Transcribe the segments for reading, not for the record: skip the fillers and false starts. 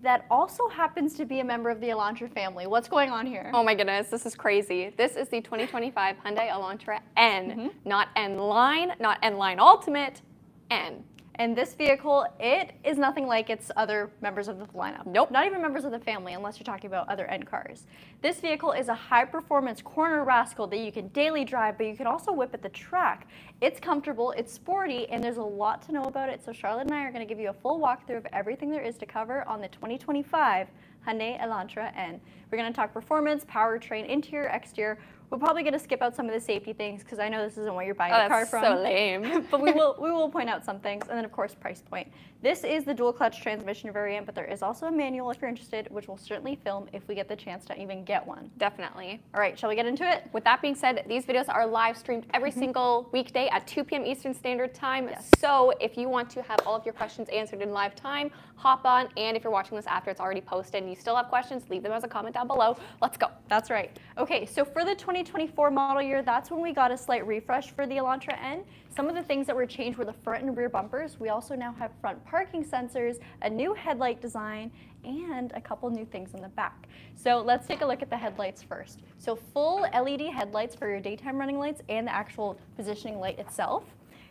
that also happens to be a member of the Elantra family. What's going on here? Oh my goodness, this is crazy. This is the 2025 Hyundai Elantra N, not N-Line, not N-Line Ultimate, N. And this vehicle, it is nothing like its other members of the lineup. Nope. Not even members of the family, unless you're talking about other N cars. This vehicle is a high-performance corner rascal that you can daily drive, but you can also whip at the track. It's comfortable, it's sporty, and there's a lot to know about it, so Charlotte and I are going to give you a full walkthrough of everything there is to cover on the 2025 Hyundai Elantra N. We're going to talk performance, powertrain, interior, exterior. We're probably going to skip out some of the safety things because I know this isn't what you're buying the car from. That's so lame. But we will point out some things, and then of course price point. This is the dual clutch transmission variant, but there is also a manual if you're interested, which we'll certainly film if we get the chance to even get one. Definitely. All right, shall we get into it? With that being said, these videos are live streamed every single weekday at 2 p.m. Eastern Standard Time. Yes. So if you want to have all of your questions answered in live time, hop on. And if you're watching this after it's already posted and you still have questions, leave them as a comment down below. Let's go. That's right. Okay, so for the 2024 model year, that's when we got a slight refresh for the Elantra N. Some of the things that were changed were the front and rear bumpers. We also now have front parking sensors, a new headlight design, and a couple new things in the back. So let's take a look at the headlights first. So full LED headlights for your daytime running lights and the actual positioning light itself.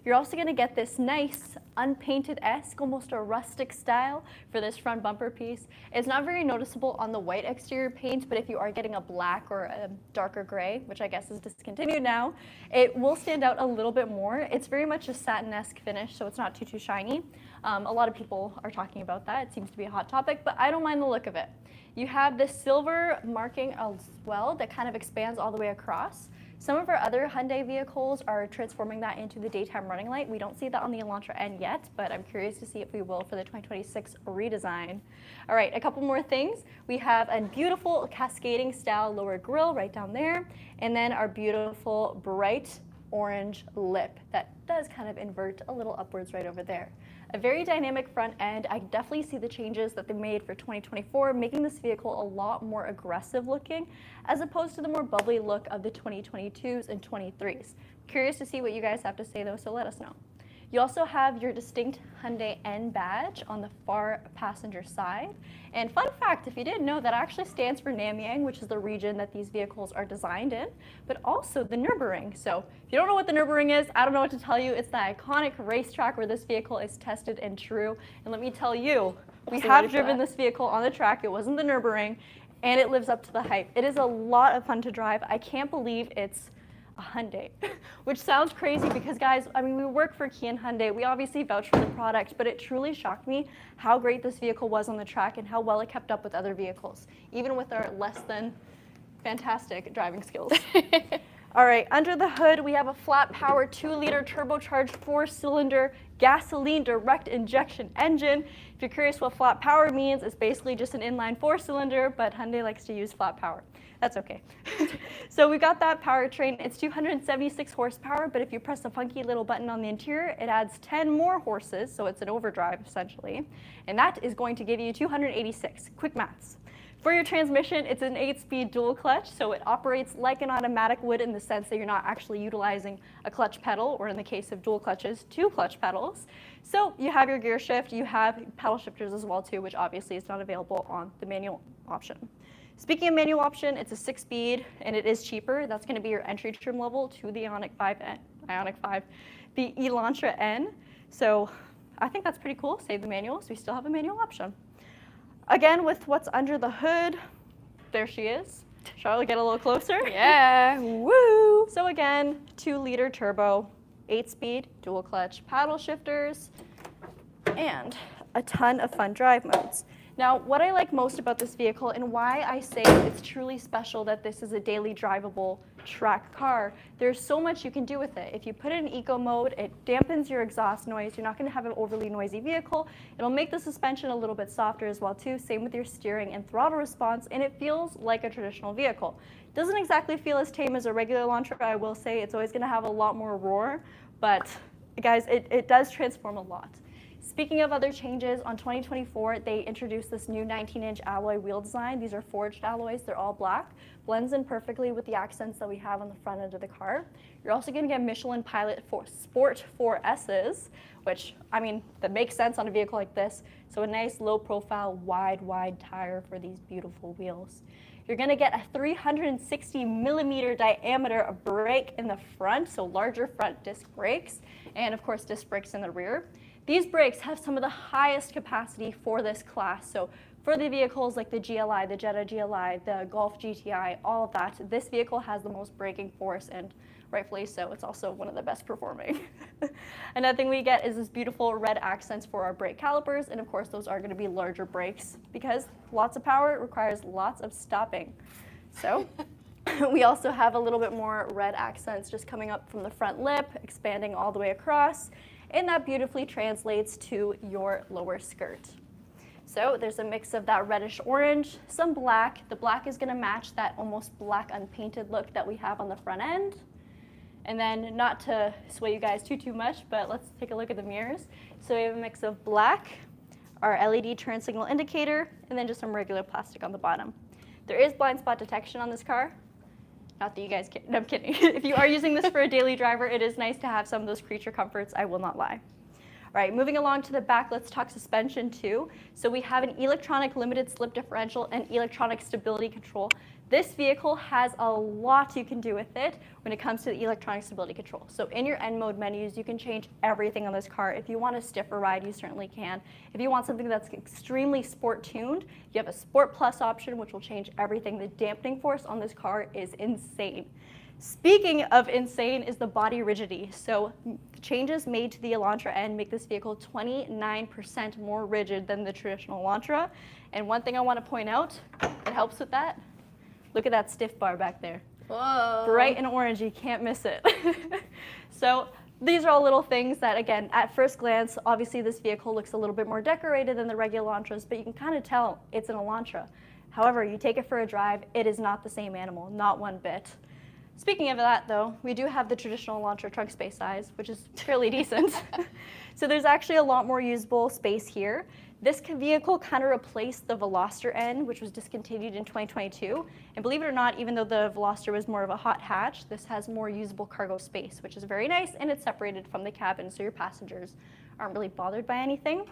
You're also going to get this nice unpainted-esque, almost a rustic style for this front bumper piece. It's not very noticeable on the white exterior paint, but if you are getting a black or a darker gray, which I guess is discontinued now, it will stand out a little bit more. It's very much a satin-esque finish, so it's not too shiny. A lot of people are talking about that. It seems to be a hot topic, but I don't mind the look of it. You have this silver marking as well that kind of expands all the way across. Some of our other Hyundai vehicles are transforming that into the daytime running light. We don't see that on the Elantra N yet, but I'm curious to see if we will for the 2026 redesign. All right, a couple more things. We have a beautiful cascading style lower grille right down there, and then our beautiful bright orange lip that does kind of invert a little upwards right over there. A very dynamic front end. I definitely see the changes that they made for 2024, making this vehicle a lot more aggressive looking, as opposed to the more bubbly look of the 2022s and 23s. Curious to see what you guys have to say though, so let us know. You also have your distinct Hyundai N badge on the far passenger side. And fun fact, if you didn't know, that actually stands for Nanyang, which is the region that these vehicles are designed in, but also the Nürburgring. So if you don't know what the Nürburgring is, I don't know what to tell you. It's the iconic racetrack where this vehicle is tested and true. And let me tell you, we have driven this vehicle on the track. It wasn't the Nürburgring, and it lives up to the hype. It is a lot of fun to drive. I can't believe it's a Hyundai, which sounds crazy because guys, I mean, we work for Kia and Hyundai. We obviously vouch for the product, but it truly shocked me how great this vehicle was on the track and how well it kept up with other vehicles, even with our less than fantastic driving skills. All right, under the hood, we have a flat power 2-liter turbocharged 4-cylinder gasoline direct injection engine. If you're curious what flat power means, it's basically just an inline 4-cylinder, but Hyundai likes to use flat power. That's okay. So we got that powertrain. It's 276 horsepower, but if you press a funky little button on the interior, it adds 10 more horses, so it's an overdrive essentially. And that is going to give you 286. Quick maths. For your transmission, it's an 8-speed dual clutch, so it operates like an automatic would in the sense that you're not actually utilizing a clutch pedal, or in the case of dual clutches, 2 clutch pedals. So you have your gear shift, you have pedal shifters as well too, which obviously is not available on the manual option. Speaking of manual option, it's a 6-speed and it is cheaper. That's going to be your entry trim level to the Ioniq 5, the Elantra N. So I think that's pretty cool. Save the manual, so we still have a manual option. Again, with what's under the hood, there she is. Charlotte, get a little closer. Yeah, woo! So again, 2-liter turbo, 8-speed, dual clutch paddle shifters, and a ton of fun drive modes. Now, what I like most about this vehicle and why I say it's truly special that this is a daily drivable track car, there's so much you can do with it. If you put it in eco mode, it dampens your exhaust noise. You're not going to have an overly noisy vehicle. It'll make the suspension a little bit softer as well too. Same with your steering and throttle response, and it feels like a traditional vehicle. Doesn't exactly feel as tame as a regular Elantra, I will say. It's always going to have a lot more roar, but guys, it does transform a lot. Speaking of other changes, on 2024, they introduced this new 19-inch alloy wheel design. These are forged alloys. They're all black. Blends in perfectly with the accents that we have on the front end of the car. You're also going to get Michelin Pilot Sport 4S's, which, I mean, that makes sense on a vehicle like this. So a nice low-profile, wide tire for these beautiful wheels. You're going to get a 360 millimeter diameter brake in the front, so larger front disc brakes, and of course disc brakes in the rear. These brakes have some of the highest capacity for this class. So for the vehicles like the GLI, the Jetta GLI, the Golf GTI, all of that, this vehicle has the most braking force, and rightfully so. It's also one of the best performing. Another thing we get is this beautiful red accents for our brake calipers, and of course those are going to be larger brakes because lots of power requires lots of stopping. So we also have a little bit more red accents just coming up from the front lip, expanding all the way across, and that beautifully translates to your lower skirt. So there's a mix of that reddish orange, some black. The black is going to match that almost black unpainted look that we have on the front end. And then, not to sway you guys too much, but let's take a look at the mirrors. So we have a mix of black, our LED turn signal indicator, and then just some regular plastic on the bottom. There is blind spot detection on this car. Not that you guys can, no, I'm kidding. If you are using this for a daily driver, it is nice to have some of those creature comforts, I will not lie. All right, moving along to the back, let's talk suspension too. So we have an electronic limited slip differential and electronic stability control. This vehicle has a lot you can do with it when it comes to the electronic stability control. So in your N mode menus, you can change everything on this car. If you want a stiffer ride, you certainly can. If you want something that's extremely sport tuned, you have a Sport Plus option, which will change everything. The dampening force on this car is insane. Speaking of insane is the body rigidity. So changes made to the Elantra N make this vehicle 29% more rigid than the traditional Elantra. And one thing I want to point out that helps with that, look at that stiff bar back there. Whoa. Bright and orange, you can't miss it. So these are all little things that, again, at first glance, obviously this vehicle looks a little bit more decorated than the regular Elantras, but you can kind of tell it's an Elantra. However, you take it for a drive, it is not the same animal, not one bit. Speaking of that, though, we do have the traditional Elantra trunk space size, which is fairly decent. So there's actually a lot more usable space here. This vehicle kind of replaced the Veloster N, which was discontinued in 2022. And believe it or not, even though the Veloster was more of a hot hatch, this has more usable cargo space, which is very nice, and it's separated from the cabin, so your passengers aren't really bothered by anything.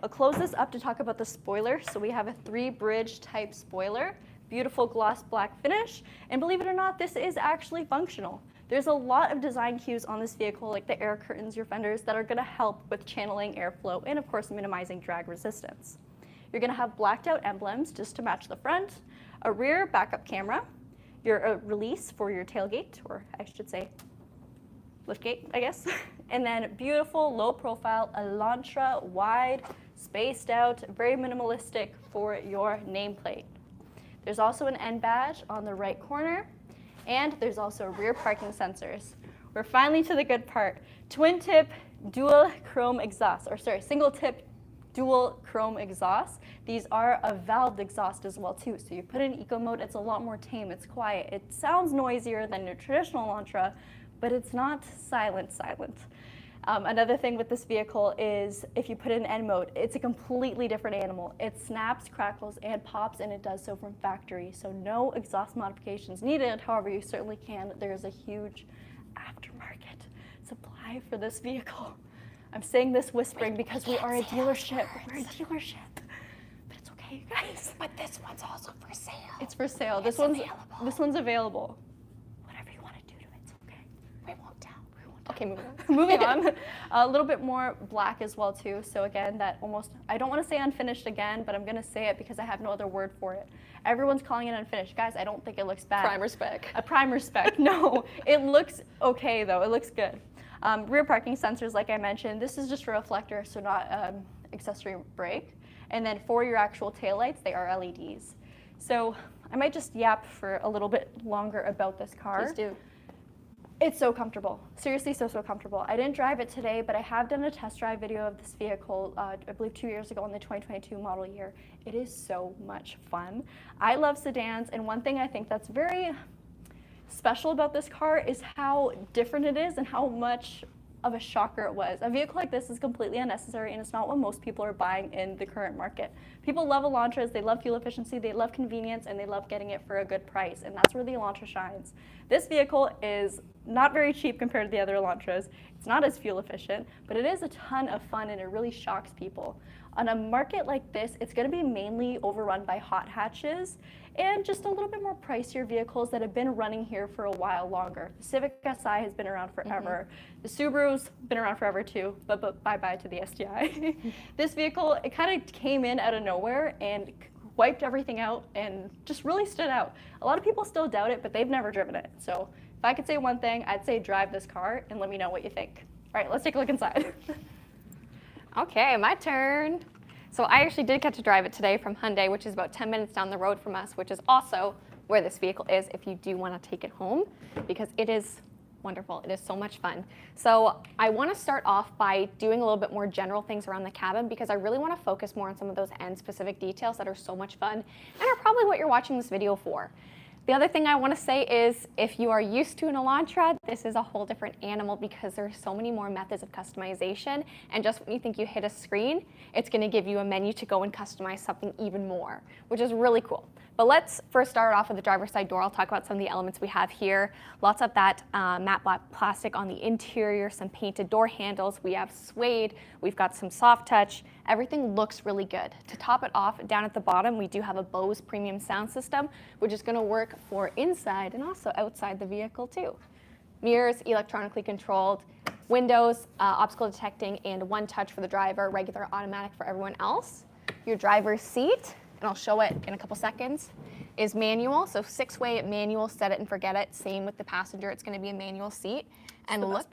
I'll close this up to talk about the spoiler. So we have a 3-bridge type spoiler. Beautiful gloss black finish, and believe it or not, this is actually functional. There's a lot of design cues on this vehicle, like the air curtains, your fenders, that are going to help with channeling airflow and, of course, minimizing drag resistance. You're going to have blacked out emblems just to match the front, a rear backup camera, your release for your tailgate, or I should say liftgate, I guess, and then beautiful low-profile Elantra, wide, spaced out, very minimalistic for your nameplate. There's also an N badge on the right corner, and there's also rear parking sensors. We're finally to the good part. Twin tip dual chrome exhaust, or sorry, single tip dual chrome exhaust. These are a valved exhaust as well too. So you put it in eco mode, it's a lot more tame, it's quiet. It sounds noisier than your traditional Elantra, but it's not silent. Another thing with this vehicle is if you put it in N mode, it's a completely different animal. It snaps, crackles, and pops, and it does so from factory. So no exhaust modifications needed. However, you certainly can. There's a huge aftermarket supply for this vehicle. I'm saying this whispering because we are a dealership. We're a dealership. But it's okay, you guys. But this one's also for sale. It's for sale. It's available. This one's available. Whatever you want to do to it, it's okay. We won't tell. Okay, moving on. Moving on, a little bit more black as well too. So again, that almost, I don't want to say unfinished again, but I'm going to say it because I have no other word for it. Everyone's calling it unfinished. Guys, I don't think it looks bad. Primer spec. A primer spec, no. It looks okay though, it looks good. Rear parking sensors, like I mentioned, this is just a reflector, so not accessory brake. And then for your actual taillights, they are LEDs. So I might just yap for a little bit longer about this car. Please do. It's so comfortable. Seriously, so comfortable. I didn't drive it today, but I have done a test drive video of this vehicle, I believe 2 years ago in the 2022 model year. It is so much fun. I love sedans, and one thing I think that's very special about this car is how different it is and how much of a shocker it was. A vehicle like this is completely unnecessary, and it's not what most people are buying in the current market. People love Elantras, they love fuel efficiency, they love convenience, and they love getting it for a good price, and that's where the Elantra shines. This vehicle is not very cheap compared to the other Elantras. It's not as fuel efficient, but it is a ton of fun, and it really shocks people. On a market like this, it's going to be mainly overrun by hot hatches and just a little bit more pricier vehicles that have been running here for a while longer. The Civic Si has been around forever. The Subaru's been around forever too, but bye-bye to the STI. This vehicle, it kind of came in out of nowhere and wiped everything out and just really stood out. A lot of people still doubt it, but they've never driven it. So if I could say one thing, I'd say drive this car and let me know what you think. All right, let's take a look inside. Okay, my turn. So I actually did get to drive it today from Hyundai, which is about 10 minutes down the road from us, which is also where this vehicle is if you do want to take it home, because it is wonderful. It is so much fun. So I want to start off by doing a little bit more general things around the cabin, because I really want to focus more on some of those N-specific details that are so much fun and are probably what you're watching this video for. The other thing I want to say is, if you are used to an Elantra, this is a whole different animal, because there are so many more methods of customization, and just when you think you hit a screen, it's going to give you a menu to go and customize something even more, which is really cool. But let's first start off with the driver's side door. I'll talk about some of the elements we have here. Lots of that matte black plastic on the interior, some painted door handles. We have suede, we've got some soft touch. Everything looks really good. To top it off, down at the bottom, we do have a Bose premium sound system, which is going to work for inside and also outside the vehicle too. Mirrors, electronically controlled. Windows, obstacle detecting, and one touch for the driver, regular automatic for everyone else. Your driver's seat, and I'll show it in a couple seconds, is manual. So 6-way manual, set it and forget it. Same with the passenger, it's going to be a manual seat. And look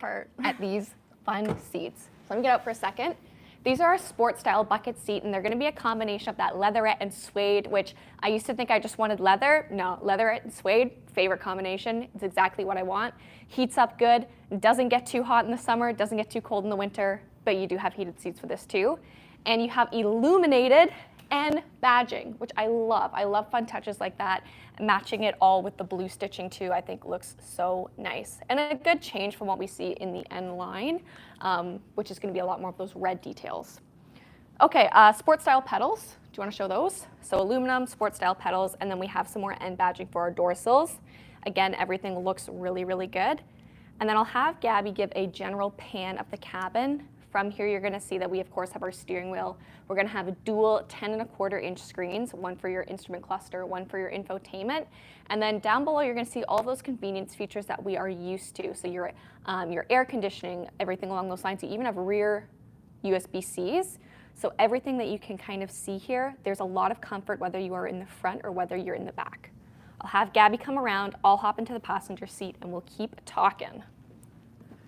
at these fun seats. So let me get out for a second. These are a sport style bucket seat, and they're going to be a combination of that leatherette and suede, which I used to think I just wanted leather. No, leatherette and suede, favorite combination. It's exactly what I want. Heats up good, doesn't get too hot in the summer, doesn't get too cold in the winter, but you do have heated seats for this too. And you have illuminated N badging, which I love. I love fun touches like that. Matching it all with the blue stitching too, I think looks so nice. And a good change from what we see in the N line, which is going to be a lot more of those red details. Okay, sport style pedals. Do you want to show those? So aluminum, sport style pedals, and then we have some more N badging for our door sills. Again, everything looks really, really good. And then I'll have Gabby give a general pan of the cabin. From here, you're going to see that we, of course, have our steering wheel. We're going to have a dual 10.25-inch screens, one for your instrument cluster, one for your infotainment. And then down below, you're going to see all those convenience features that we are used to. So your air conditioning, everything along those lines. You even have rear USB-Cs. So everything that you can kind of see here, there's a lot of comfort whether you are in the front or whether you're in the back. I'll have Gabby come around, I'll hop into the passenger seat, and we'll keep talking.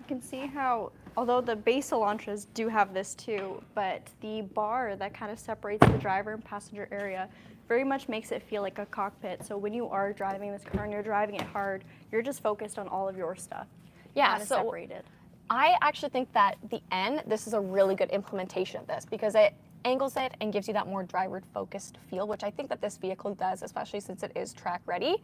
You can see how, although the base Elantras do have this too, but the bar that kind of separates the driver and passenger area very much makes it feel like a cockpit. So when you are driving this car and you're driving it hard, you're just focused on all of your stuff. Yeah, kind of so separated. I actually think that the N, this is a really good implementation of this, because it angles it and gives you that more driver-focused feel, which I think that this vehicle does, especially since it is track ready.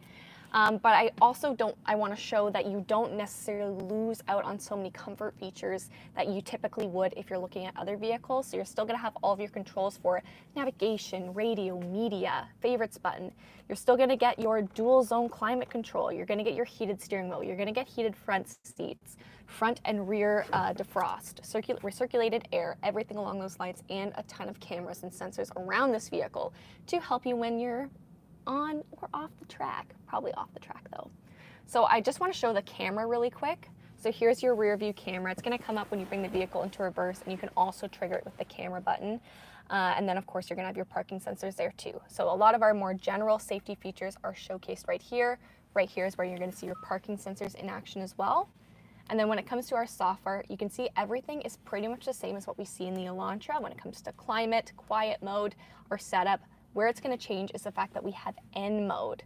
But I also want to show that you don't necessarily lose out on so many comfort features that you typically would if you're looking at other vehicles. So you're still going to have all of your controls for navigation, radio, media, favorites button. You're still going to get your dual zone climate control. You're going to get your heated steering wheel. You're going to get heated front seats, front and rear defrost, recirculated air, everything along those lines, and a ton of cameras and sensors around this vehicle to help you when you're on or off the track, probably off the track though. So I just want to show the camera really quick. So here's your rear view camera. It's going to come up when you bring the vehicle into reverse, and you can also trigger it with the camera button. And then of course you're going to have your parking sensors there too. So a lot of our more general safety features are showcased right here. Right here is where you're going to see your parking sensors in action as well. And then when it comes to our software, you can see everything is pretty much the same as what we see in the Elantra when it comes to climate, quiet mode, or setup. Where it's going to change is the fact that we have N mode,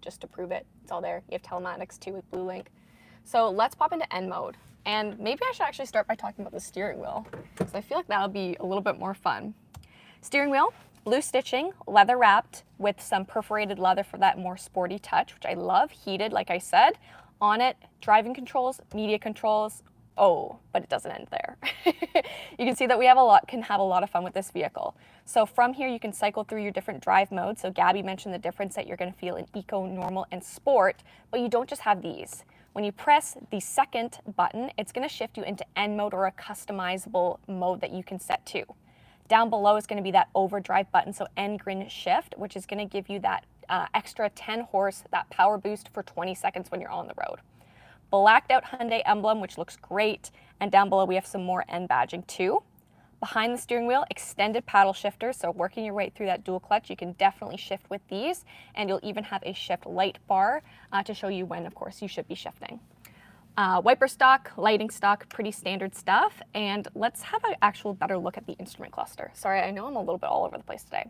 just to prove it. It's all there. You have telematics too with BlueLink. So let's pop into N mode. And maybe I should actually start by talking about the steering wheel, because I feel like that'll be a little bit more fun. Steering wheel, blue stitching, leather wrapped with some perforated leather for that more sporty touch, which I love. Heated, like I said. On it, driving controls, media controls, Oh, but it doesn't end there. You can see that we can have a lot of fun with this vehicle. So from here, you can cycle through your different drive modes. So Gabby mentioned the difference that you're going to feel in eco, normal, and sport, but you don't just have these. When you press the second button, it's going to shift you into N mode, or a customizable mode that you can set to. Down below is going to be that overdrive button, so N-Grin shift, which is going to give you that extra 10 horse, that power boost for 20 seconds when you're on the road. Blacked out Hyundai emblem, which looks great, and down below we have some more N badging too. Behind the steering wheel, extended paddle shifters, so working your way through that dual clutch, you can definitely shift with these, and you'll even have a shift light bar to show you when, of course, you should be shifting. Wiper stock, lighting stock, pretty standard stuff, and let's have an actual better look at the instrument cluster. Sorry, I know I'm a little bit all over the place today.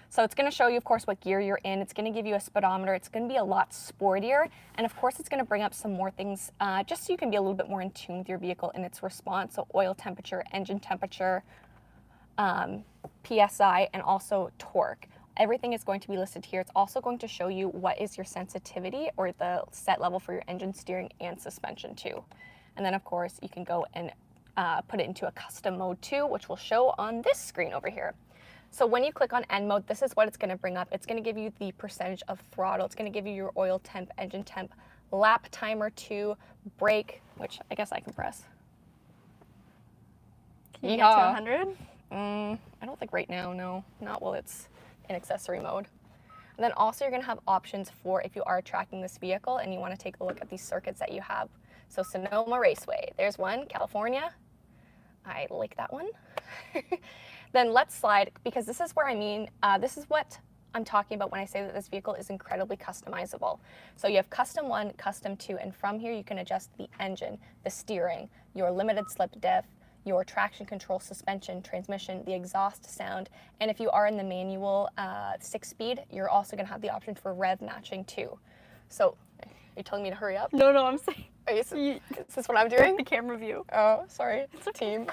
So it's going to show you, of course, what gear you're in. It's going to give you a speedometer. It's going to be a lot sportier. And of course, it's going to bring up some more things just so you can be a little bit more in tune with your vehicle and its response. So oil temperature, engine temperature, PSI, and also torque. Everything is going to be listed here. It's also going to show you what is your sensitivity, or the set level for your engine, steering, and suspension too. And then, of course, you can go and put it into a custom mode too, which will show on this screen over here. So when you click on N mode, this is what it's going to bring up. It's going to give you the percentage of throttle. It's going to give you your oil temp, engine temp, lap timer too, brake, which I guess I can press. Can you get to 100? I don't think right now, no. Not while it's in accessory mode. And then also you're going to have options for if you are tracking this vehicle and you want to take a look at these circuits that you have. So Sonoma Raceway, there's one, California. I like that one. Then let's slide, because this is where this is what I'm talking about when I say that this vehicle is incredibly customizable. So you have custom 1, custom 2, and from here you can adjust the engine, the steering, your limited slip diff, your traction control, suspension, transmission, the exhaust sound, and if you are in the manual 6-speed, you're also gonna have the option for rev matching too. So, are you telling me to hurry up? No, I'm saying. Is this what I'm doing? The camera view. Oh, sorry, it's a team.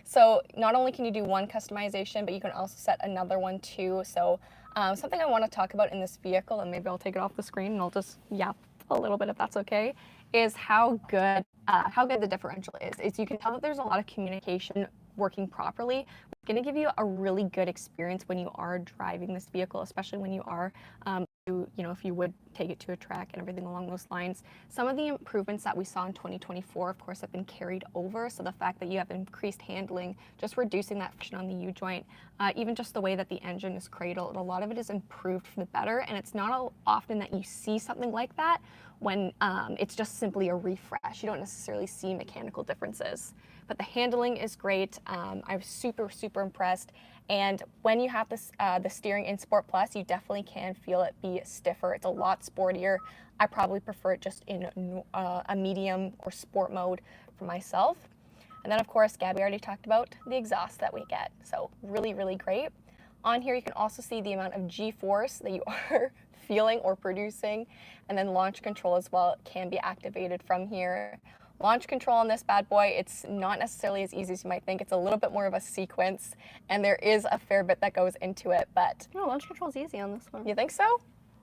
So not only can you do one customization, but you can also set another one too. So something I want to talk about in this vehicle, and maybe I'll take it off the screen and I'll just yap a little bit if that's okay, is how good the differential is. You can tell that there's a lot of communication working properly. It's going to give you a really good experience when you are driving this vehicle, especially when you are if you would take it to a track and everything along those lines. Some of the improvements that we saw in 2024, of course, have been carried over. So the fact that you have increased handling, just reducing that friction on the U-joint, even just the way that the engine is cradled, a lot of it is improved for the better. And it's not often that you see something like that when it's just simply a refresh. You don't necessarily see mechanical differences. But the handling is great. I was super, super impressed. And when you have this, the steering in Sport Plus, you definitely can feel it be stiffer. It's a lot sportier. I probably prefer it just in a medium or sport mode for myself. And then, of course, Gabby already talked about the exhaust that we get. So really, really great. On here, you can also see the amount of G-force that you are feeling or producing. And then launch control as well can be activated from here. Launch control on this bad boy, it's not necessarily as easy as you might think. It's a little bit more of a sequence, and there is a fair bit that goes into it, but... No, launch control is easy on this one. You think so?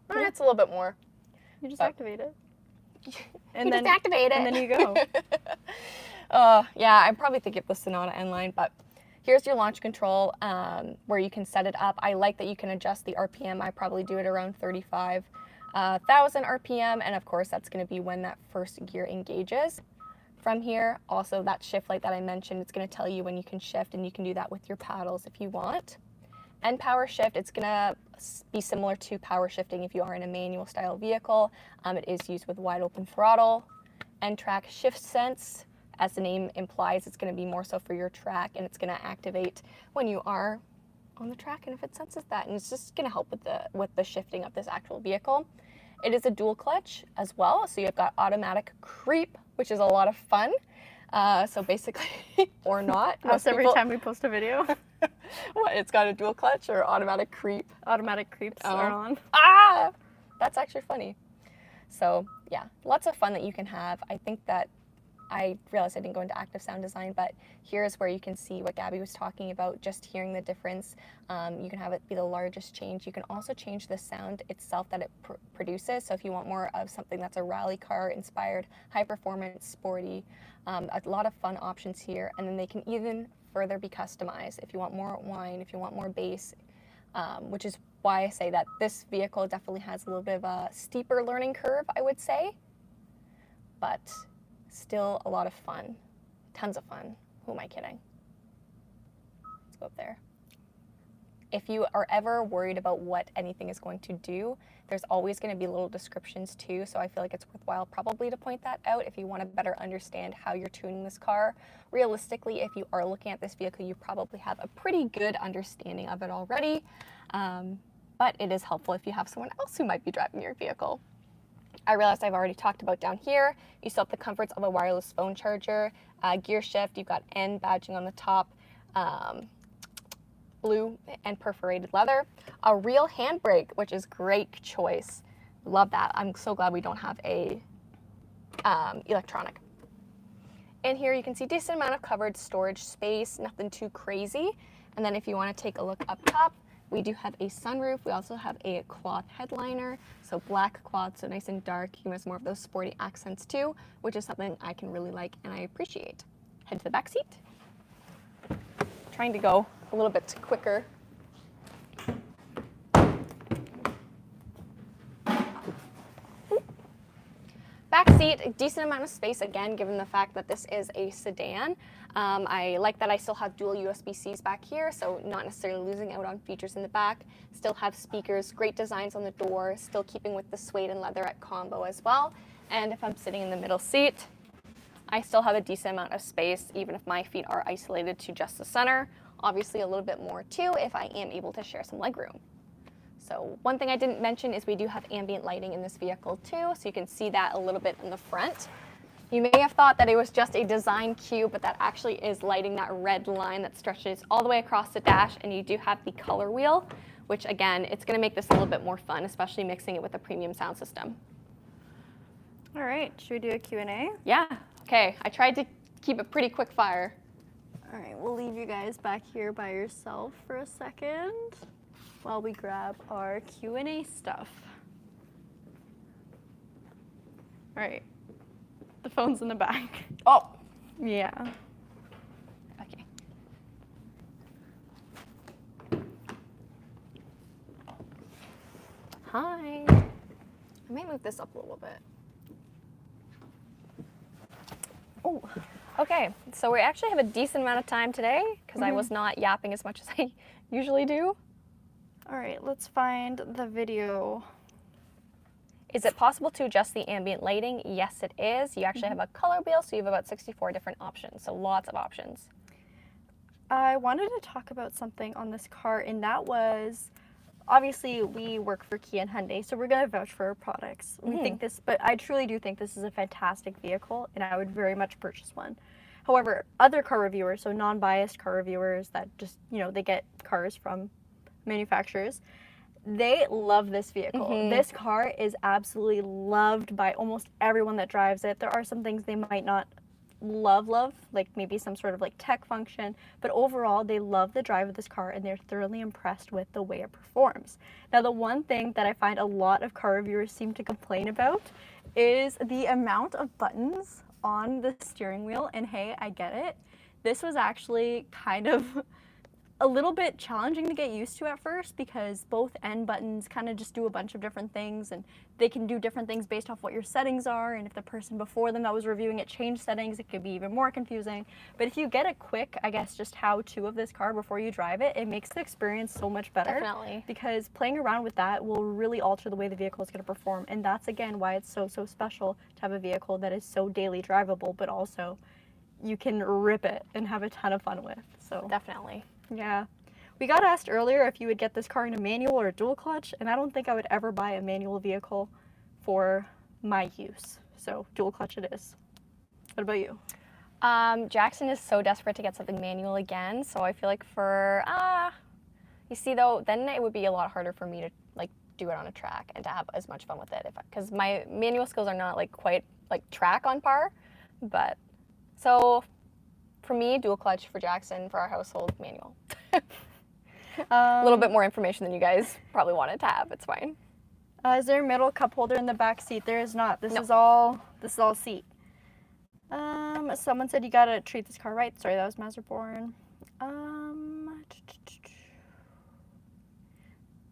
Yeah. It's a little bit more. You just activate it. And then activate it. And then you go. Yeah, I probably think of the Sonata N-Line, but here's your launch control where you can set it up. I like that you can adjust the RPM. I probably do it around 35,000 RPM, and of course, that's going to be when that first gear engages. From here, also that shift light that I mentioned, it's going to tell you when you can shift, and you can do that with your paddles if you want. And power shift, it's going to be similar to power shifting if you are in a manual style vehicle. It is used with wide open throttle. And track shift sense, as the name implies, it's going to be more so for your track, and it's going to activate when you are on the track and if it senses that, and it's just going to help with the shifting of this actual vehicle. It is a dual clutch as well, so you've got automatic creep, which is a lot of fun. So basically, or not. Most every time we post a video. What, it's got a dual clutch or automatic creep? Automatic creeps are on. Ah! That's actually funny. So yeah, lots of fun that you can have. I think that I realized I didn't go into active sound design, but here's where you can see what Gabby was talking about, just hearing the difference. You can have it be the largest change. You can also change the sound itself that it produces. So if you want more of something that's a rally car inspired, high performance, sporty, a lot of fun options here. And then they can even further be customized if you want more whine, if you want more bass, which is why I say that this vehicle definitely has a little bit of a steeper learning curve, I would say, but still a lot of fun, tons of fun. Who am I kidding? Let's go up there. If you are ever worried about what anything is going to do, there's always going to be little descriptions too, so I feel like it's worthwhile probably to point that out if you want to better understand how you're tuning this car. Realistically, if you are looking at this vehicle, you probably have a pretty good understanding of it already, but it is helpful if you have someone else who might be driving your vehicle. I realized I've already talked about down here. You still have the comforts of a wireless phone charger, gear shift, you've got N badging on the top, blue and perforated leather, a real handbrake, which is great choice. Love that. I'm so glad we don't have a electronic. In here you can see decent amount of covered storage space, nothing too crazy. And then if you want to take a look up top, we do have a sunroof. We also have a cloth headliner, so black cloth, so nice and dark. You have more of those sporty accents too, which is something I can really like and I appreciate. Head to the back seat. Trying to go a little bit quicker. Back seat, a decent amount of space again, given the fact that this is a sedan. I like that I still have dual USB-Cs back here, so not necessarily losing out on features in the back. Still have speakers, great designs on the door, still keeping with the suede and leatherette combo as well. And if I'm sitting in the middle seat, I still have a decent amount of space, even if my feet are isolated to just the center. Obviously a little bit more too if I am able to share some legroom. So one thing I didn't mention is we do have ambient lighting in this vehicle too, so you can see that a little bit in the front. You may have thought that it was just a design cue, but that actually is lighting that red line that stretches all the way across the dash, and you do have the color wheel, which again, it's gonna make this a little bit more fun, especially mixing it with a premium sound system. All right, should we do a Q&A? Yeah, okay, I tried to keep it pretty quick fire. All right, we'll leave you guys back here by yourself for a second while we grab our Q&A stuff. All right, the phone's in the back. Oh, Yeah. okay. Hi. I might move this up a little bit. Oh, okay. So we actually have a decent amount of time today because I was not yapping as much as I usually do. All right, let's find the video. Is it possible to adjust the ambient lighting? Yes, it is. You actually have a color wheel, so you have about 64 different options, so lots of options. I wanted to talk about something on this car, and that was, obviously we work for Kia and Hyundai, so we're gonna vouch for our products. We think this, but I truly do think this is a fantastic vehicle, and I would very much purchase one. However, other car reviewers, so non-biased car reviewers that just, you know, they get cars from manufacturers, they love this vehicle. This car is absolutely loved by almost everyone that drives it. There are some things they might not love, like maybe some sort of like tech function, but overall they love the drive of this car and they're thoroughly impressed with the way it performs. Now, the one thing that I find a lot of car reviewers seem to complain about is the amount of buttons on the steering wheel, and hey, I get it. This was actually kind of a little bit challenging to get used to at first because both N buttons kind of just do a bunch of different things, and they can do different things based off what your settings are, and if the person before them that was reviewing it changed settings, it could be even more confusing. But if you get a quick, I guess, just how-to of this car before you drive it, it makes the experience so much better. Definitely. Because playing around with that will really alter the way the vehicle is going to perform, and that's again why it's so special to have a vehicle that is so daily drivable, but also you can rip it and have a ton of fun with. So Definitely. yeah. We got asked earlier if you would get this car in a manual or a dual clutch, and I don't think I would ever buy a manual vehicle for my use. So dual clutch it is. What about you? Jackson is so desperate to get something manual again, so I feel like for, you see though, then it would be a lot harder for me to like do it on a track and to have as much fun with it, because my manual skills are not like quite like track on par, but So for me, dual clutch. For Jackson, for our household, manual. A little bit more information than you guys probably wanted to have. It's fine. Is there a middle cup holder in the back seat? There is not. This No. is all seat. Someone said you gotta treat this car right. Sorry, that was Mazerborn.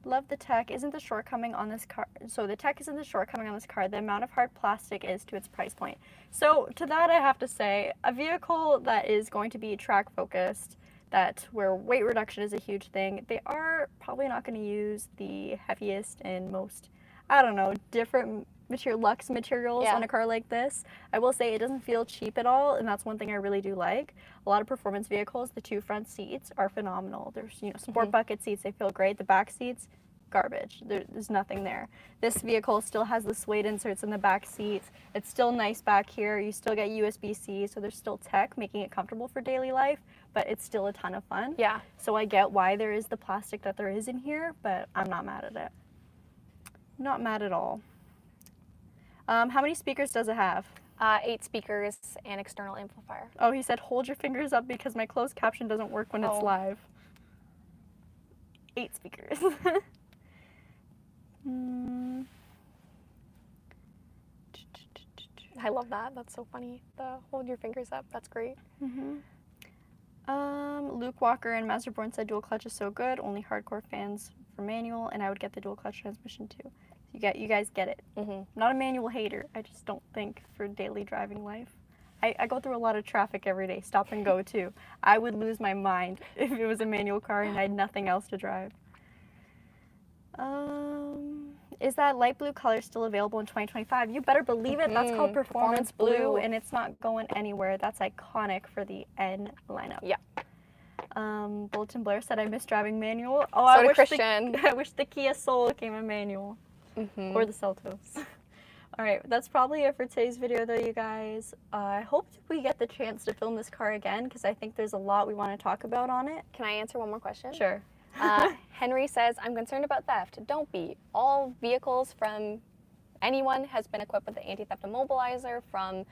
Love the tech. Isn't the shortcoming on this car? So the tech isn't the shortcoming on this car. The amount of hard plastic is to its price point. So to that, I have to say, a vehicle that is going to be track focused, that where weight reduction is a huge thing, they are probably not going to use the heaviest and most, I don't know, different luxe materials on a car like this. I will say it doesn't feel cheap at all, and that's one thing I really do like. A lot of performance vehicles, the 2 front seats are phenomenal. There's, sport bucket seats, they feel great. The back seats, garbage. There's nothing there. This vehicle still has the suede inserts in the back seats. It's still nice back here. You still get USB-C, so there's still tech making it comfortable for daily life, but it's still a ton of fun. Yeah. So I get why there is the plastic that there is in here, but I'm not mad at it. Not mad at all. How many speakers does it have? 8 speakers and external amplifier. Oh, he said, hold your fingers up because my closed caption doesn't work when it's live. 8 speakers. I love that. That's so funny. The hold your fingers up. That's great. Luke Walker and Masterborn said dual clutch is so good. Only hardcore fans for manual, and I would get the dual clutch transmission too. You guys get it. Not a manual hater. I just don't think for daily driving life. I go through a lot of traffic every day, stop and go too. I would lose my mind if it was a manual car and I had nothing else to drive. Is that light blue color still available in 2025? You better believe it. That's called Performance Blue, and it's not going anywhere. That's iconic for the N lineup. Yeah. Bulletin Blair said, I miss driving manual. Oh, So did Christian. I wish the Kia Soul came in manual. Or the Seltos. All right, that's probably it for today's video though, you guys. I hope we get the chance to film this car again because I think there's a lot we want to talk about on it. Can I answer one more question? Sure. Henry says, I'm concerned about theft. Don't be. All vehicles from anyone has been equipped with the anti-theft immobilizer from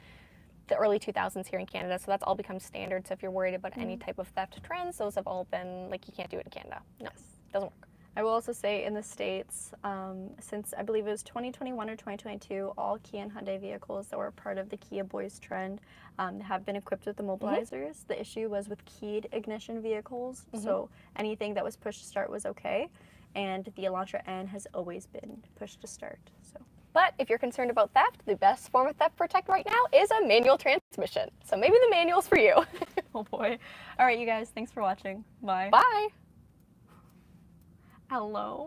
the early 2000s here in Canada, so that's all become standard. So if you're worried about any type of theft trends, those have all been, like, you can't do it in Canada. No, doesn't work. I will also say in the States, since I believe it was 2021 or 2022, all Kia and Hyundai vehicles that were part of the Kia Boys trend have been equipped with immobilizers. The issue was with keyed ignition vehicles, so anything that was push to start was okay, and the Elantra N has always been push to start. So. But if you're concerned about theft, the best form of theft protect right now is a manual transmission. So maybe the manual's for you. Oh boy. All right, you guys, thanks for watching. Bye. Bye. Hello.